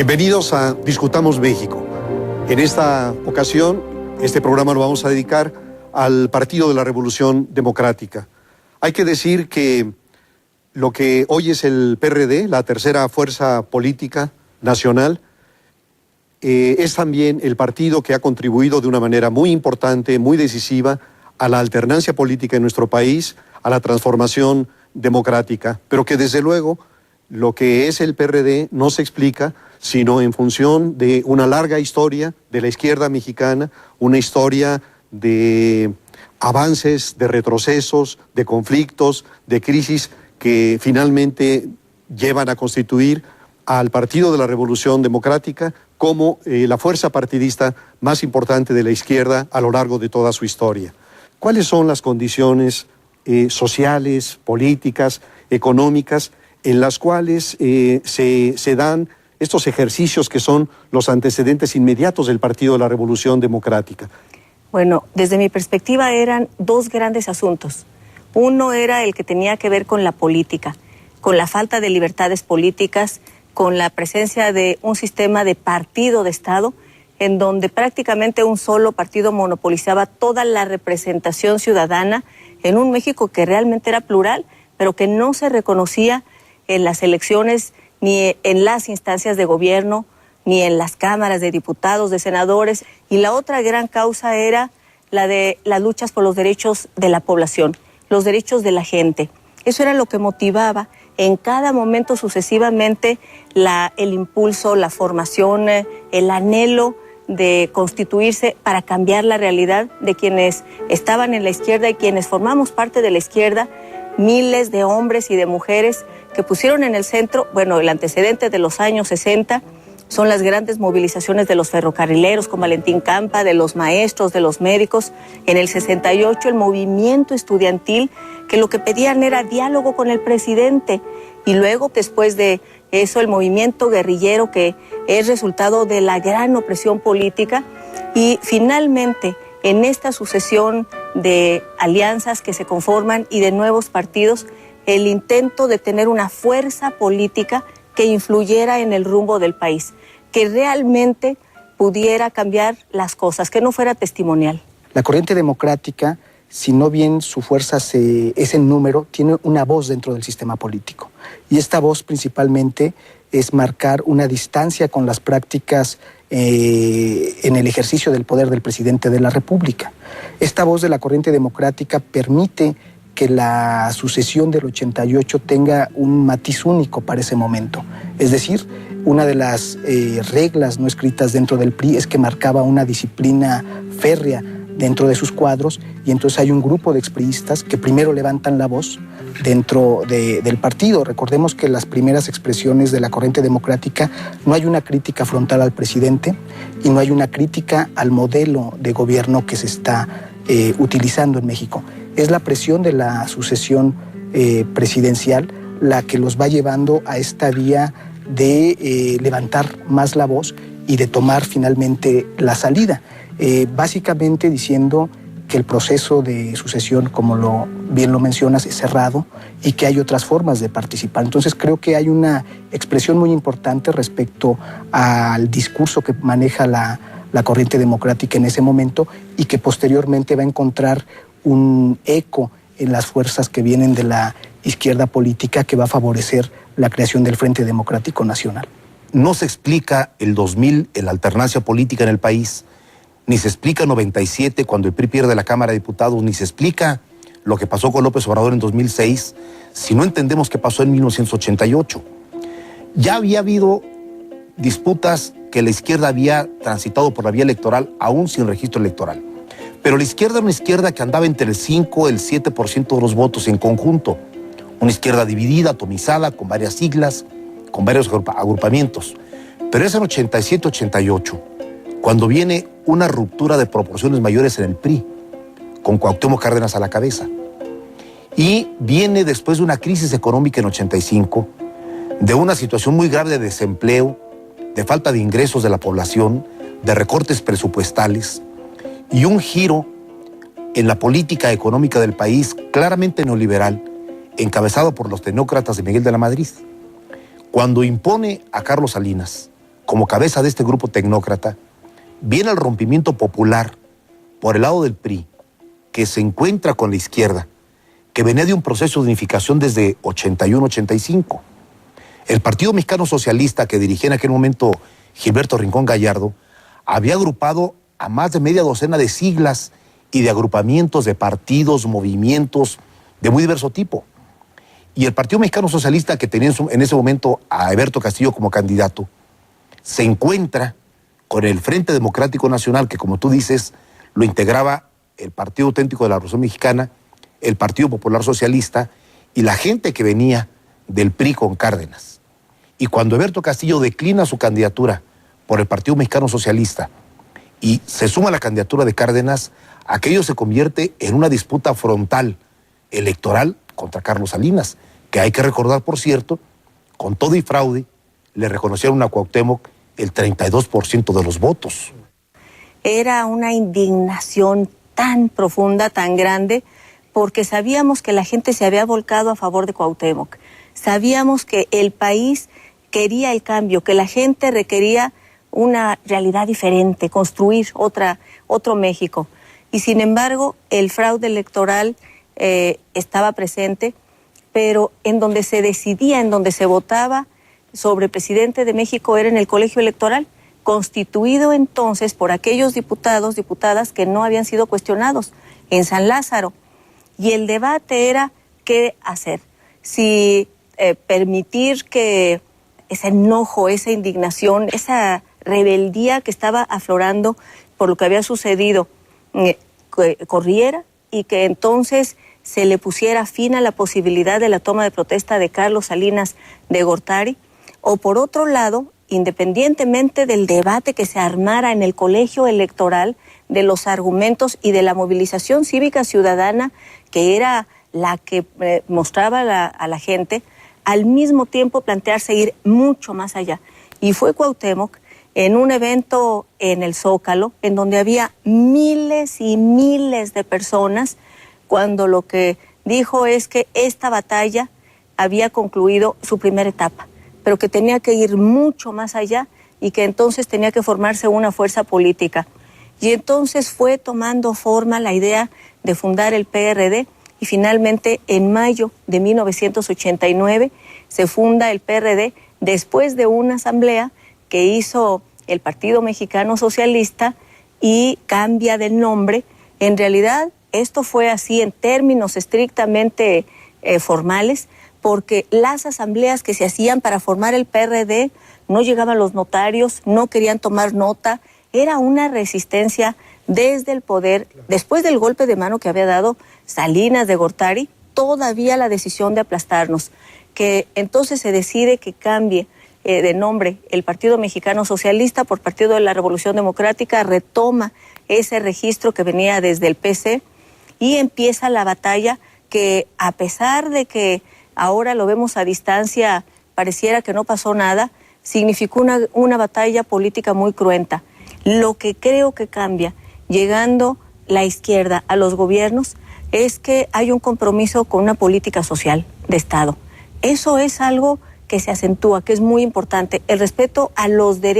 Bienvenidos a Discutamos México. En esta ocasión, este programa lo vamos a dedicar al Partido de la Revolución Democrática. Hay que decir que lo que hoy es el PRD, la tercera fuerza política nacional, es también el partido que ha contribuido de una manera muy importante, muy decisiva, a la alternancia política en nuestro país, a la transformación democrática, pero que desde luego lo que es el PRD no se explica sino en función de una larga historia de la izquierda mexicana, una historia de avances, de retrocesos, de conflictos, de crisis que finalmente llevan a constituir al Partido de la Revolución Democrática como la fuerza partidista más importante de la izquierda a lo largo de toda su historia. ¿Cuáles son las condiciones sociales, políticas, económicas en las cuales se dan estos ejercicios que son los antecedentes inmediatos del Partido de la Revolución Democrática? Bueno, desde mi perspectiva eran dos grandes asuntos. Uno era el que tenía que ver con la política, con la falta de libertades políticas, con la presencia de un sistema de partido de Estado, en donde prácticamente un solo partido monopolizaba toda la representación ciudadana en un México que realmente era plural, pero que no se reconocía en las elecciones ni en las instancias de gobierno, ni en las cámaras de diputados, de senadores. Y la otra gran causa era la de las luchas por los derechos de la población, los derechos de la gente. Eso era lo que motivaba en cada momento sucesivamente el impulso, la formación, el anhelo de constituirse para cambiar la realidad de quienes estaban en la izquierda y quienes formamos parte de la izquierda, miles de hombres y de mujeres que pusieron en el centro, bueno, el antecedente de los años 60 son las grandes movilizaciones de los ferrocarrileros con Valentín Campa, de los maestros, de los médicos. En el 68 el movimiento estudiantil, que lo que pedían era diálogo con el presidente. Y luego, después de eso, el movimiento guerrillero, que es resultado de la gran opresión política. Y finalmente, en esta sucesión de alianzas que se conforman y de nuevos partidos, el intento de tener una fuerza política que influyera en el rumbo del país, que realmente pudiera cambiar las cosas, que no fuera testimonial. La corriente democrática, si no bien su fuerza es en número, tiene una voz dentro del sistema político. Y esta voz principalmente es marcar una distancia con las prácticas en el ejercicio del poder del presidente de la República. Esta voz de la corriente democrática permite que la sucesión del 88 tenga un matiz único para ese momento. Es decir, una de las reglas no escritas dentro del PRI es que marcaba una disciplina férrea dentro de sus cuadros, y entonces hay un grupo de expriistas que primero levantan la voz dentro del partido. Recordemos que las primeras expresiones de la corriente democrática no hay una crítica frontal al presidente y no hay una crítica al modelo de gobierno que se está utilizando en México. Es la presión de la sucesión presidencial la que los va llevando a esta vía de levantar más la voz y de tomar finalmente la salida. Básicamente diciendo que el proceso de sucesión, como bien lo mencionas, es cerrado y que hay otras formas de participar. Entonces creo que hay una expresión muy importante respecto al discurso que maneja la corriente democrática en ese momento y que posteriormente va a encontrar un eco en las fuerzas que vienen de la izquierda política que va a favorecer la creación del Frente Democrático Nacional. No se explica el 2000 en la alternancia política en el país, ni se explica 97 cuando el PRI pierde la Cámara de Diputados, ni se explica lo que pasó con López Obrador en 2006, si no entendemos qué pasó en 1988. Ya había habido disputas que la izquierda había transitado por la vía electoral, aún sin registro electoral. Pero la izquierda era una izquierda que andaba entre el 5 y el 7% de los votos en conjunto. Una izquierda dividida, atomizada, con varias siglas, con varios agrupamientos. Pero es en 87-88, cuando viene una ruptura de proporciones mayores en el PRI, con Cuauhtémoc Cárdenas a la cabeza. Y viene después de una crisis económica en 85, de una situación muy grave de desempleo, de falta de ingresos de la población, de recortes presupuestales, y un giro en la política económica del país claramente neoliberal, encabezado por los tecnócratas de Miguel de la Madrid. Cuando impone a Carlos Salinas como cabeza de este grupo tecnócrata, viene el rompimiento popular por el lado del PRI, que se encuentra con la izquierda, que venía de un proceso de unificación desde 81-85. El Partido Mexicano Socialista, que dirigía en aquel momento Gilberto Rincón Gallardo, había agrupado a más de media docena de siglas y de agrupamientos de partidos, movimientos de muy diverso tipo. Y el Partido Mexicano Socialista, que tenía en ese momento a Eberto Castillo como candidato, se encuentra con el Frente Democrático Nacional, que como tú dices, lo integraba el Partido Auténtico de la Revolución Mexicana, el Partido Popular Socialista y la gente que venía del PRI con Cárdenas. Y cuando Eberto Castillo declina su candidatura por el Partido Mexicano Socialista y se suma a la candidatura de Cárdenas, aquello se convierte en una disputa frontal electoral contra Carlos Salinas, que hay que recordar, por cierto, con todo y fraude, le reconocieron a Cuauhtémoc el 32% de los votos. Era una indignación tan profunda, tan grande, porque sabíamos que la gente se había volcado a favor de Cuauhtémoc. Sabíamos que el país quería el cambio, que la gente requería una realidad diferente, construir otro México. Y sin embargo, el fraude electoral estaba presente, pero en donde se decidía, en donde se votaba sobre presidente de México era en el colegio electoral, constituido entonces por aquellos diputados, diputadas que no habían sido cuestionados en San Lázaro. Y el debate era qué hacer, si permitir que ese enojo, esa indignación, esa rebeldía que estaba aflorando por lo que había sucedido, corriera y que entonces se le pusiera fin a la posibilidad de la toma de protesta de Carlos Salinas de Gortari, o por otro lado, independientemente del debate que se armara en el colegio electoral, de los argumentos y de la movilización cívica ciudadana, que era la que mostraba a la gente, al mismo tiempo plantearse ir mucho más allá. Y fue Cuauhtémoc en un evento en el Zócalo, en donde había miles y miles de personas, cuando lo que dijo es que esta batalla había concluido su primera etapa, pero que tenía que ir mucho más allá y que entonces tenía que formarse una fuerza política. Y entonces fue tomando forma la idea de fundar el PRD y finalmente en mayo de 1989 se funda el PRD después de una asamblea que hizo el Partido Mexicano Socialista y cambia de nombre. En realidad esto fue así en términos estrictamente formales, porque las asambleas que se hacían para formar el PRD no llegaban los notarios, no querían tomar nota, era una resistencia desde el poder. Después del golpe de mano que había dado Salinas de Gortari, todavía la decisión de aplastarnos, que entonces se decide que cambie de nombre el Partido Mexicano Socialista por Partido de la Revolución Democrática, retoma ese registro que venía desde el PC y empieza la batalla que, a pesar de que ahora lo vemos a distancia, pareciera que no pasó nada, significó una batalla política muy cruenta. Lo que creo que cambia, llegando la izquierda a los gobiernos, es que hay un compromiso con una política social de Estado. Eso es algo que se acentúa, que es muy importante, el respeto a los derechos.